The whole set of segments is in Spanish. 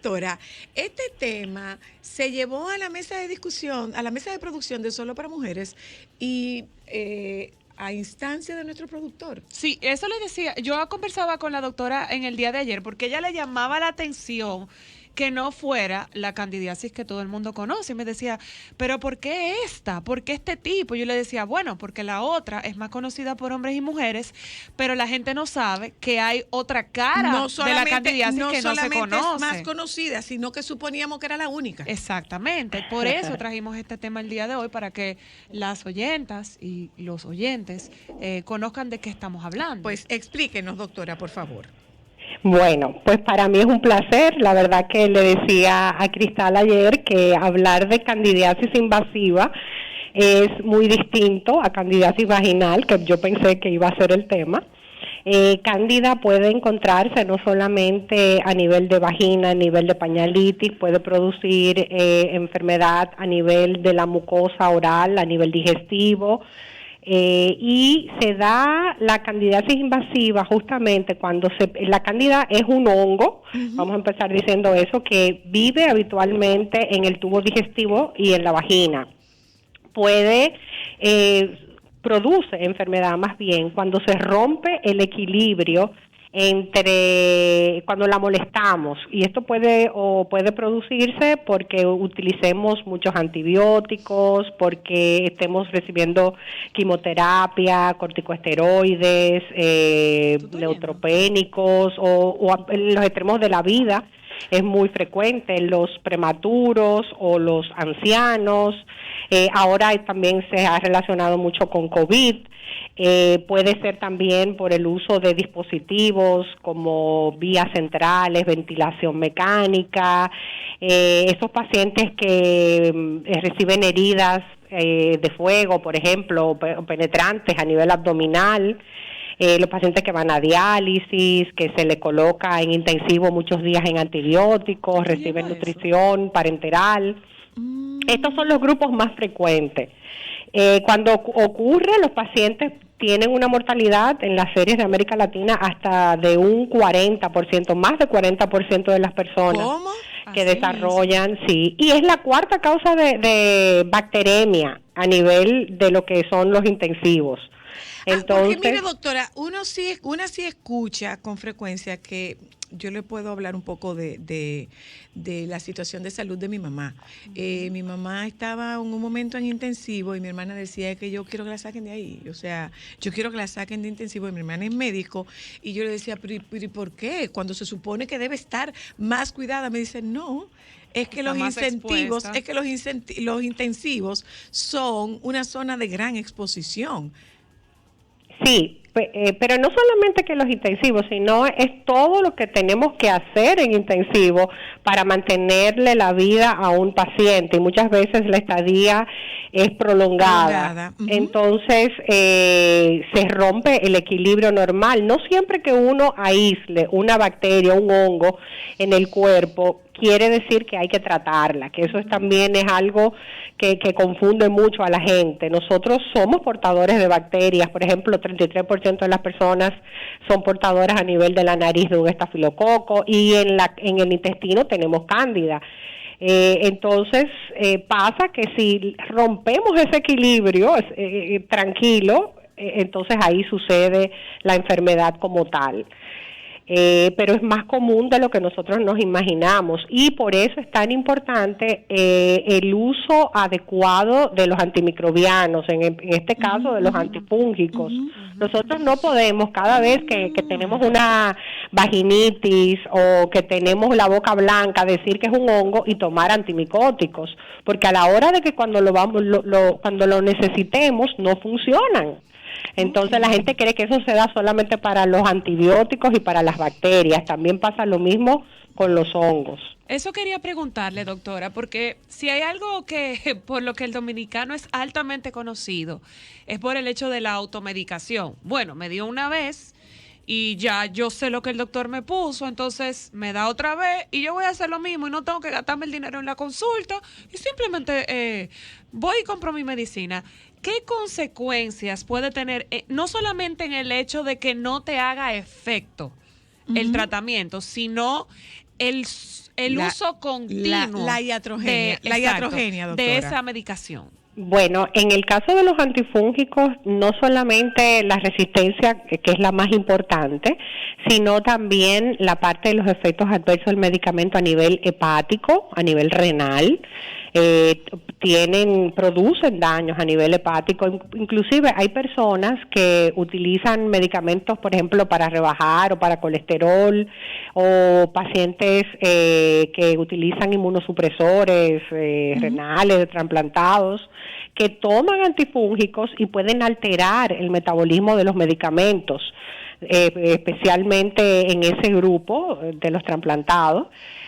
doctora, este tema se llevó a la mesa de discusión, a la mesa de producción de Solo para Mujeres y a instancia de nuestro productor. Sí, eso le decía. Yo conversaba con la doctora en el día de ayer porque ella le llamaba la atención que no fuera la candidiasis que todo el mundo conoce. Y me decía, ¿pero por qué esta? ¿Por qué este tipo? Yo le decía, bueno, porque la otra es más conocida por hombres y mujeres, pero la gente no sabe que hay otra cara de la candidiasis que no se conoce. Es más conocida, sino que suponíamos que era la única. Exactamente. Por eso trajimos este tema el día de hoy, para que las oyentas y los oyentes conozcan de qué estamos hablando. Pues explíquenos, doctora, por favor. Bueno, pues para mí es un placer. La verdad que le decía a Cristal ayer que hablar de candidiasis invasiva es muy distinto a candidiasis vaginal, que yo pensé que iba a ser el tema. Cándida puede encontrarse no solamente a nivel de vagina, a nivel de pañalitis, puede producir enfermedad a nivel de la mucosa oral, a nivel digestivo, y se da la candidiasis invasiva justamente cuando la cándida es un hongo, vamos a empezar diciendo eso, que vive habitualmente en el tubo digestivo y en la vagina. Produce enfermedad más bien cuando se rompe el equilibrio cuando la molestamos, y esto puede producirse porque utilicemos muchos antibióticos, porque estemos recibiendo quimioterapia, corticosteroides, neutropénicos o en los extremos de la vida. Es muy frecuente en los prematuros o los ancianos. Ahora también se ha relacionado mucho con COVID. Puede ser también por el uso de dispositivos como vías centrales, ventilación mecánica. Esos pacientes que reciben heridas de fuego, por ejemplo, o penetrantes a nivel abdominal. Los pacientes que van a diálisis, que se le coloca en intensivo muchos días en antibióticos, reciben nutrición parenteral. Estos son los grupos más frecuentes. Cuando ocurre, los pacientes tienen una mortalidad en las series de América Latina hasta de un 40%, más de 40% de las personas que desarrollan, sí. Y es la cuarta causa de bacteremia a nivel de lo que son los intensivos. Entonces, porque mire, doctora, una sí escucha con frecuencia que yo le puedo hablar un poco de la situación de salud de mi mamá. Mi mamá estaba en un momento en intensivo y mi hermana decía que yo quiero que la saquen de ahí. O sea, yo quiero que la saquen de intensivo y mi hermana es médico y yo le decía, pero ¿y por qué? Cuando se supone que debe estar más cuidada, me dice, no. Es que los intensivos son una zona de gran exposición. Sí, pero no solamente que los intensivos, sino es todo lo que tenemos que hacer en intensivo para mantenerle la vida a un paciente, y muchas veces la estadía es prolongada. Entonces se rompe el equilibrio normal. No siempre que uno aísle una bacteria, un hongo en el cuerpo, quiere decir que hay que tratarla, que eso también es algo que confunde mucho a la gente. Nosotros somos portadores de bacterias, por ejemplo, 33% de las personas son portadoras a nivel de la nariz de un estafilococo, y en el intestino tenemos cándida. Entonces pasa que si rompemos ese equilibrio tranquilo, entonces ahí sucede la enfermedad como tal. Pero es más común de lo que nosotros nos imaginamos, y por eso es tan importante el uso adecuado de los antimicrobianos, en este caso de los antifúngicos. Nosotros no podemos, cada vez que tenemos una vaginitis o que tenemos la boca blanca, decir que es un hongo y tomar antimicóticos, porque a la hora de que cuando lo necesitemos no funcionan. Entonces la gente cree que eso se da solamente para los antibióticos y para las bacterias. También pasa lo mismo con los hongos. Eso quería preguntarle, doctora, porque si hay algo que por lo que el dominicano es altamente conocido, es por el hecho de la automedicación. Bueno, me dio una vez y ya yo sé lo que el doctor me puso, entonces me da otra vez y yo voy a hacer lo mismo y no tengo que gastarme el dinero en la consulta y simplemente voy y compro mi medicina. ¿Qué consecuencias puede tener, no solamente en el hecho de que no te haga efecto el tratamiento, sino el uso continuo la iatrogenia, doctora. de esa medicación. Bueno, en el caso de los antifúngicos, no solamente la resistencia, que es la más importante, sino también la parte de los efectos adversos del medicamento a nivel hepático, a nivel renal. Producen daños a nivel hepático. Inclusive hay personas que utilizan medicamentos, por ejemplo, para rebajar o para colesterol, o pacientes que utilizan inmunosupresores renales, trasplantados, que toman antifúngicos y pueden alterar el metabolismo de los medicamentos, especialmente en ese grupo de los trasplantados,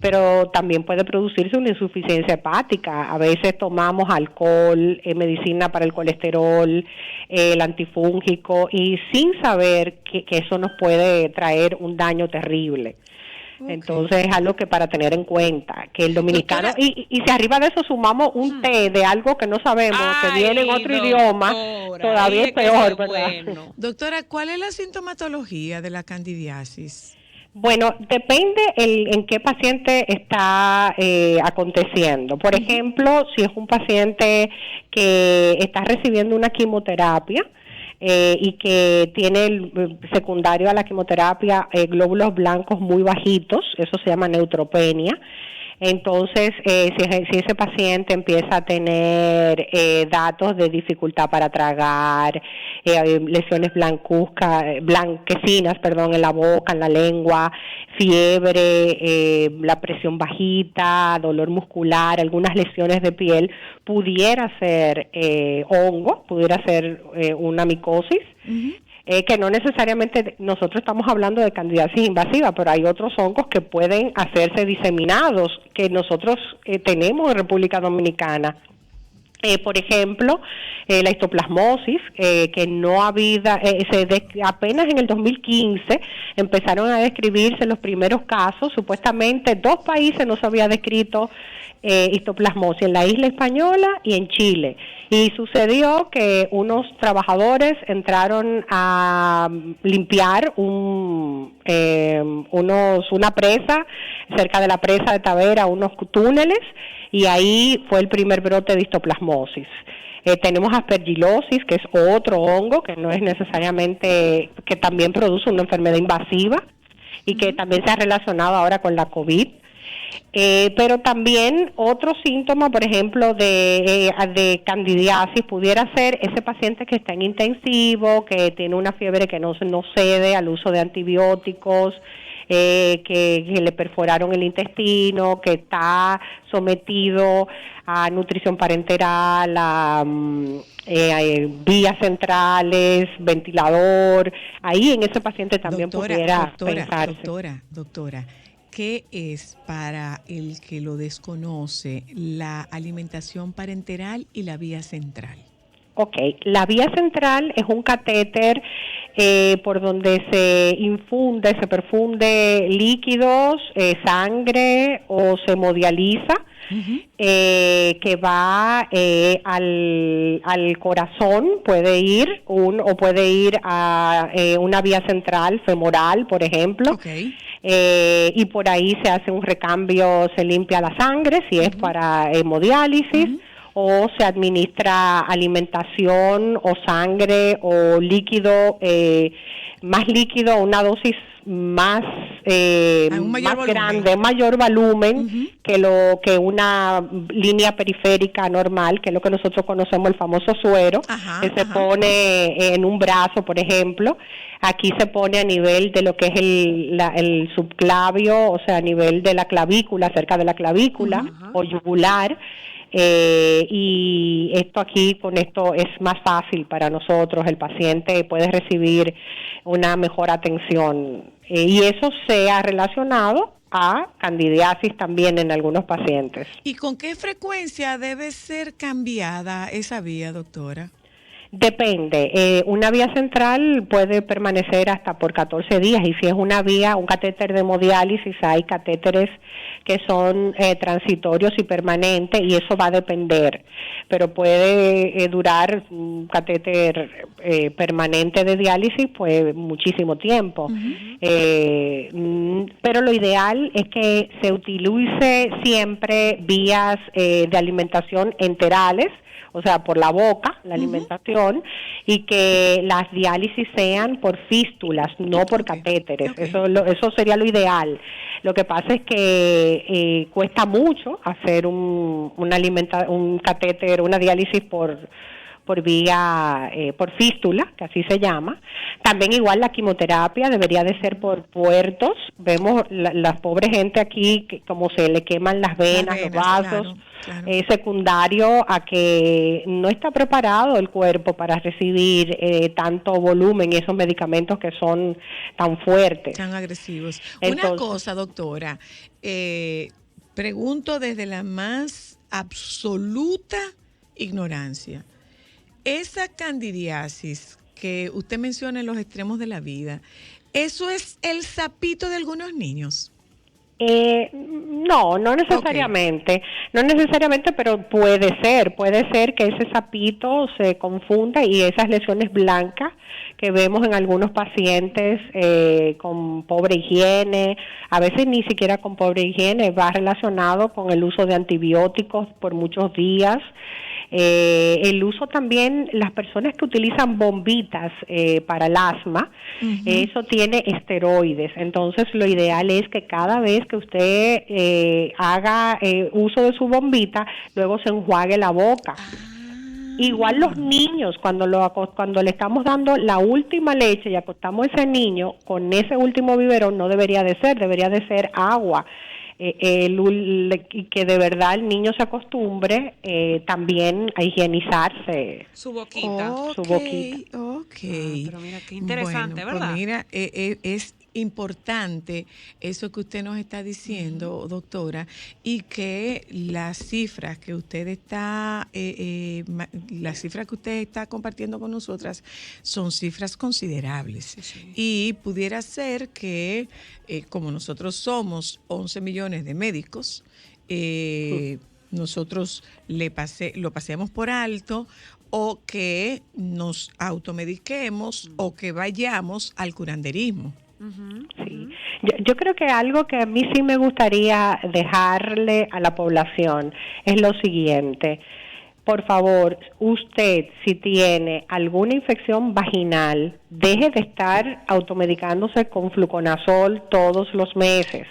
pero también puede producirse una insuficiencia hepática. A veces tomamos alcohol, medicina para el colesterol, el antifúngico, y sin saber que eso nos puede traer un daño terrible. Okay. Entonces es algo que para tener en cuenta, que el dominicano, y si arriba de eso sumamos un té de algo que no sabemos, que viene en otro idioma, todavía es peor, ¿verdad? Bueno. Doctora, ¿cuál es la sintomatología de la candidiasis? Bueno, depende en qué paciente está aconteciendo. Por ejemplo, si es un paciente que está recibiendo una quimioterapia, y que tiene el secundario a la quimioterapia glóbulos blancos muy bajitos, eso se llama neutropenia. Entonces, si ese paciente empieza a tener datos de dificultad para tragar, lesiones blanquecinas, en la boca, en la lengua, fiebre, la presión bajita, dolor muscular, algunas lesiones de piel, pudiera ser hongo, pudiera ser una micosis. Que no necesariamente nosotros estamos hablando de candidiasis invasiva, pero hay otros hongos que pueden hacerse diseminados, que nosotros tenemos en República Dominicana. Por ejemplo, la histoplasmosis, que no había, apenas en el 2015 empezaron a describirse los primeros casos. Supuestamente 2 países no se había descrito histoplasmosis, en la isla española y en Chile. Y sucedió que unos trabajadores entraron a limpiar una presa, cerca de la presa de Tavera, unos túneles, y ahí fue el primer brote de histoplasmosis. Tenemos aspergillosis, que es otro hongo que no es necesariamente, que también produce una enfermedad invasiva y que también se ha relacionado ahora con la COVID. Pero también otro síntoma, por ejemplo, de candidiasis pudiera ser ese paciente que está en intensivo, que tiene una fiebre que no cede al uso de antibióticos, que le perforaron el intestino, que está sometido a nutrición parenteral, a vías centrales, ventilador. Ahí en ese paciente también pudiera pensarse. Doctora, ¿qué es, para el que lo desconoce, la alimentación parenteral y la vía central? Ok, la vía central es un catéter por donde se perfunde líquidos, sangre, o se hemodializa, que va al corazón, puede ir a una vía central femoral, por ejemplo. Okay. Y por ahí se hace un recambio, se limpia la sangre si es para hemodiálisis, o se administra alimentación o sangre o líquido, más líquido, una dosis más grande, mayor volumen que una línea periférica normal, que es lo que nosotros conocemos, el famoso suero, que se pone en un brazo, por ejemplo. Aquí se pone a nivel de lo que es el subclavio, o sea, a nivel de la clavícula, cerca de la clavícula, o yugular. Y con esto es más fácil para nosotros, el paciente puede recibir una mejor atención, y eso se ha relacionado a candidiasis también en algunos pacientes. ¿Y con qué frecuencia debe ser cambiada esa vía, doctora? Depende. Una vía central puede permanecer hasta por 14 días y si es una vía, un catéter de hemodiálisis, hay catéteres que son transitorios y permanentes y eso va a depender. Pero puede durar un catéter permanente de diálisis pues muchísimo tiempo. Pero lo ideal es que se utilice siempre vías de alimentación enterales, o sea, por la boca, la alimentación, y que las diálisis sean por fístulas, no por catéteres. Eso sería lo ideal. Lo que pasa es que cuesta mucho hacer un catéter, una diálisis por vía, por fístula, que así se llama. También igual la quimioterapia debería de ser por puertos. Vemos la pobre gente aquí, que como se le queman las venas, los vasos, claro. Secundario a que no está preparado el cuerpo para recibir tanto volumen y esos medicamentos que son tan fuertes. Tan agresivos. Entonces, una cosa, doctora, pregunto desde la más absoluta ignorancia. Esa candidiasis que usted menciona en los extremos de la vida, ¿eso es el sapito de algunos niños? No necesariamente, no necesariamente, pero puede ser que ese sapito se confunda y esas lesiones blancas que vemos en algunos pacientes con pobre higiene, a veces ni siquiera con pobre higiene, va relacionado con el uso de antibióticos por muchos días. El uso también, las personas que utilizan bombitas para el asma, eso tiene esteroides, entonces lo ideal es que cada vez que usted haga uso de su bombita, luego se enjuague la boca. Igual los niños, cuando le estamos dando la última leche y acostamos a ese niño con ese último biberón, no debería de ser agua. Que de verdad el niño se acostumbre también a higienizarse su boquita. Pero mira qué interesante, ¿verdad? Pues mira, es importante eso que usted nos está diciendo, doctora, y que las cifras que usted está compartiendo con nosotras son cifras considerables. Sí. Y pudiera ser que, como nosotros somos 11 millones de médicos, nosotros lo pasemos por alto, o que nos automediquemos, o que vayamos al curanderismo. Sí. Yo creo que algo que a mí sí me gustaría dejarle a la población es lo siguiente. Por favor, usted, si tiene alguna infección vaginal, deje de estar automedicándose con fluconazol todos los meses.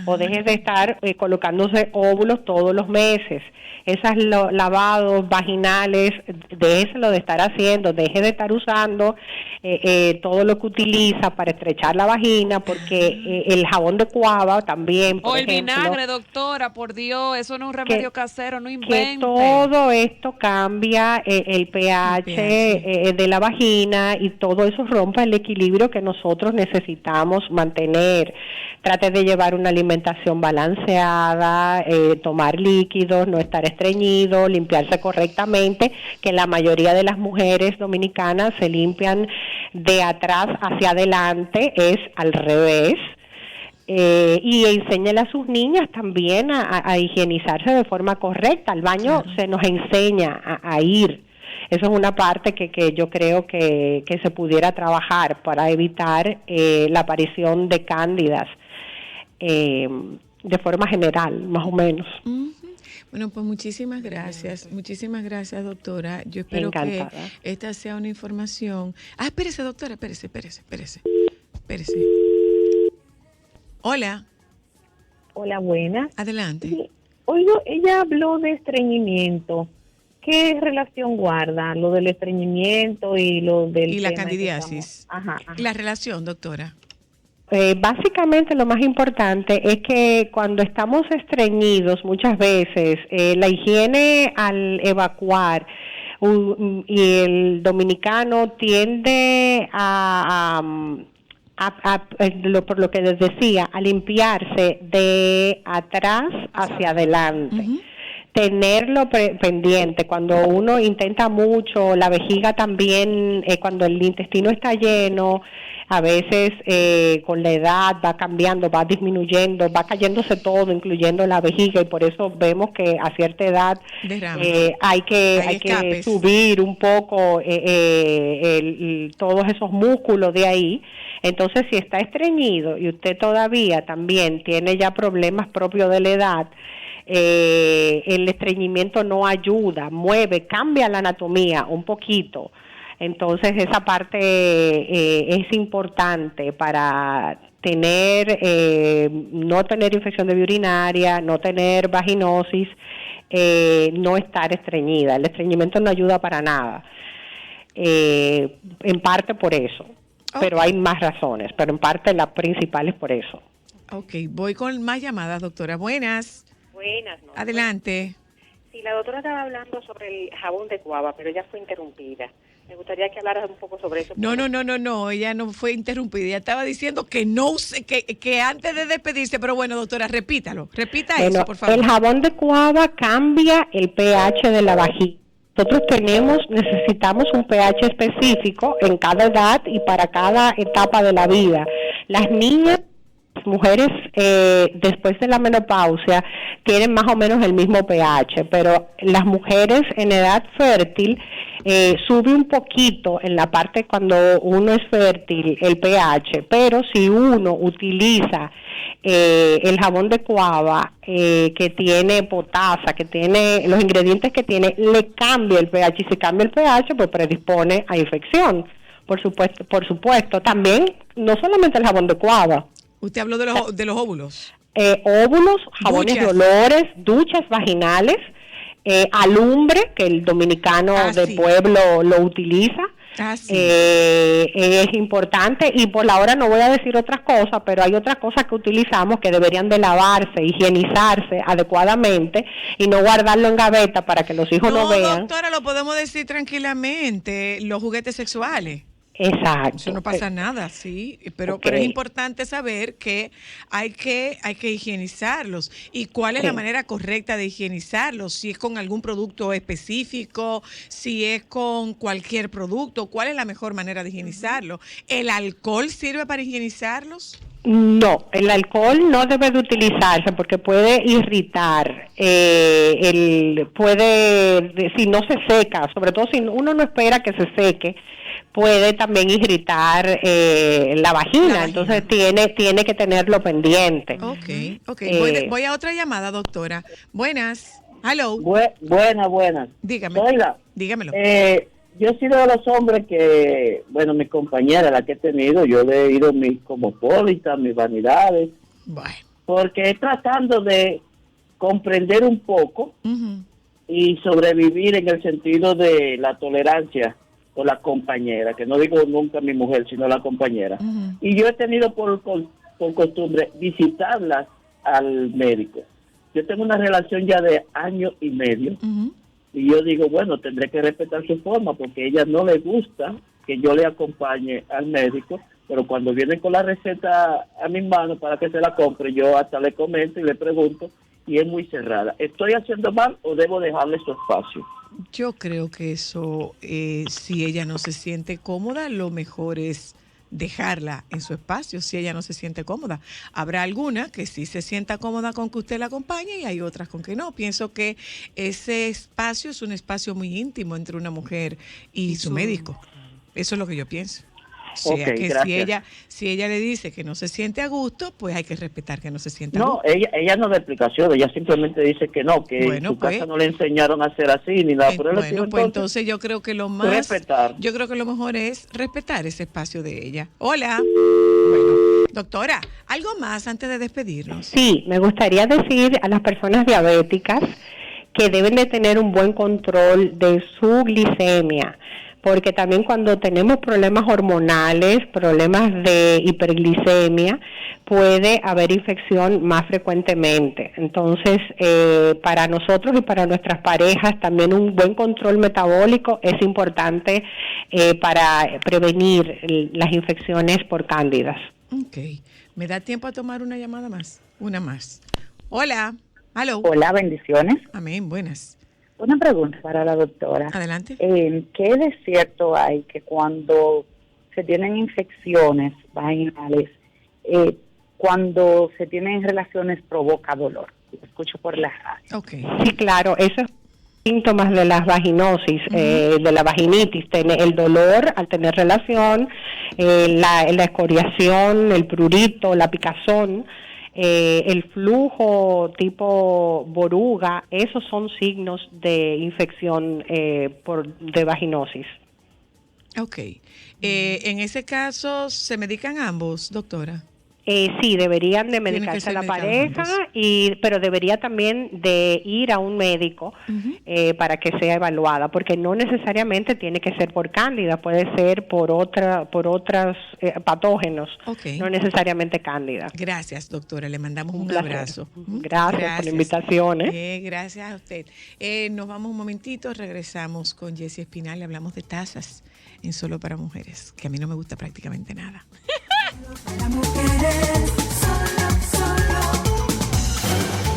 O deje de estar colocándose óvulos todos los meses. Esos lavados vaginales, déjeselo de estar haciendo, deje de estar usando todo lo que utiliza para estrechar la vagina, porque el jabón de cuava también, por ejemplo. O el vinagre, doctora, por Dios, eso no es un remedio casero, no invente. Que todo esto cambia el pH de la vagina y todo eso rompe el equilibrio que nosotros necesitamos mantener. Trate de llevar una alimentación balanceada, tomar líquidos, no estar estreñido, limpiarse correctamente, que la mayoría de las mujeres dominicanas se limpian de atrás hacia adelante, es al revés. Y enséñale a sus niñas también a higienizarse de forma correcta. Al baño se nos enseña a ir. Eso es una parte que yo creo que se pudiera trabajar para evitar la aparición de cándidas de forma general, más o menos. Bueno, pues muchísimas gracias, doctora. Yo espero que esta sea una información. Espérese, doctora, espérese. Hola. Hola, buenas. Adelante. Sí. Oigo, ella habló de estreñimiento. ¿Qué relación guarda lo del estreñimiento y lo del y la candidiasis? Ajá. La relación, doctora. Básicamente lo más importante es que cuando estamos estreñidos muchas veces la higiene al evacuar y el dominicano tiende por lo que les decía, a limpiarse de atrás hacia adelante. tenerlo pendiente. Cuando uno intenta mucho, la vejiga también, cuando el intestino está lleno, a veces con la edad va cambiando, va disminuyendo, va cayéndose todo, incluyendo la vejiga, y por eso vemos que a cierta edad hay que subir un poco todos esos músculos de ahí. Entonces, si está estreñido y usted todavía también tiene ya problemas propios de la edad, el estreñimiento no ayuda, mueve, cambia la anatomía un poquito. Entonces esa parte es importante para tener, no tener infección de vía urinaria, no tener vaginosis, no estar estreñida. El estreñimiento no ayuda para nada, en parte por eso, pero hay más razones, pero en parte la principal es por eso. Ok, voy con más llamadas, doctora. Buenas. Buenas noches. Adelante. Sí, la doctora estaba hablando sobre el jabón de guava, pero ella fue interrumpida. Me gustaría que hablaras un poco sobre eso. No, ella no fue interrumpida. Ella estaba diciendo que no use, que antes de despedirse, pero bueno, doctora, repita eso, por favor. El jabón de guava cambia el pH de la vagina. Nosotros necesitamos un pH específico en cada edad y para cada etapa de la vida. Las niñas, las mujeres después de la menopausia tienen más o menos el mismo pH, pero las mujeres en edad fértil sube un poquito en la parte cuando uno es fértil el pH, pero si uno utiliza el jabón de guava que tiene potasa, que tiene los ingredientes que tiene, le cambia el pH, y si cambia el pH pues predispone a infección, por supuesto. También, no solamente el jabón de guava. Usted habló de los óvulos. Óvulos, jabones de olores, duchas vaginales, alumbre, que el dominicano de pueblo lo utiliza. Es importante, y por la hora no voy a decir otras cosas, pero hay otras cosas que utilizamos que deberían de lavarse, higienizarse adecuadamente y no guardarlo en gaveta para que los hijos no vean. Doctora, lo podemos decir tranquilamente, los juguetes sexuales. Exacto. Eso no pasa nada, sí, pero es importante saber que hay que higienizarlos. ¿Y cuál es la manera correcta de higienizarlos? Si es con algún producto específico, si es con cualquier producto, ¿cuál es la mejor manera de higienizarlos? ¿El alcohol sirve para higienizarlos? No, el alcohol no debe de utilizarse porque puede irritar, si no se seca, sobre todo si uno no espera que se seque, puede también irritar la vagina, entonces tiene que tenerlo pendiente. Ok. Voy a otra llamada, doctora. Buenas. Hello. Buenas. Dígame. Oiga, dígamelo. Yo he sido de los hombres que, mi compañera, la que he tenido, yo le he ido mis cosmopolitas, mis vanidades, porque tratando de comprender un poco y sobrevivir en el sentido de la tolerancia con la compañera, que no digo nunca mi mujer, sino la compañera. Y yo he tenido por costumbre visitarlas al médico. Yo tengo una relación ya de 1 año y medio, y yo digo, tendré que respetar su forma, porque a ella no le gusta que yo le acompañe al médico, pero cuando viene con la receta a mis manos para que se la compre, yo hasta le comento y le pregunto, y es muy cerrada. ¿Estoy haciendo mal o debo dejarle su espacio? Yo creo que eso, si ella no se siente cómoda, lo mejor es dejarla en su espacio si ella no se siente cómoda. Habrá alguna que sí se sienta cómoda con que usted la acompañe y hay otras con que no. Pienso que ese espacio es un espacio muy íntimo entre una mujer y su médico. Eso es lo que yo pienso. O sea, que si ella le dice que no se siente a gusto, pues hay que respetar que no se siente a gusto. No, ella no da explicación, ella simplemente dice que no, que en su casa no le enseñaron a hacer así ni nada. Entonces yo creo que lo mejor es respetar ese espacio de ella. Hola. Bueno, doctora, ¿algo más antes de despedirnos? Sí, me gustaría decir a las personas diabéticas que deben de tener un buen control de su glicemia, porque también cuando tenemos problemas hormonales, problemas de hiperglicemia, puede haber infección más frecuentemente. Entonces, para nosotros y para nuestras parejas, también un buen control metabólico es importante para prevenir las infecciones por cándidas. Ok. ¿Me da tiempo a tomar una llamada más? Una más. Hola. Aló. Hola, bendiciones. Amén, buenas. Una pregunta para la doctora. Adelante. ¿Qué de cierto hay que cuando se tienen infecciones vaginales, cuando se tienen relaciones provoca dolor? Lo escucho por la radio. Okay. Sí, claro, esos síntomas de la vaginosis, de la vaginitis, el dolor al tener relación, la escoriación, el prurito, la picazón, el flujo tipo boruga, esos son signos de infección de vaginosis. Ok. En ese caso, ¿se medican ambos, doctora? Sí, deberían de medicarse a la pareja, pero debería también de ir a un médico para que sea evaluada, porque no necesariamente tiene que ser por cándida, puede ser por otras patógenos, no necesariamente cándida. Gracias, doctora, le mandamos un abrazo. Gracias por la invitación. Gracias a usted. Nos vamos un momentito, regresamos con Jessie Espinal y hablamos de tazas en Solo para Mujeres, que a mí no me gusta prácticamente nada. Para mujeres.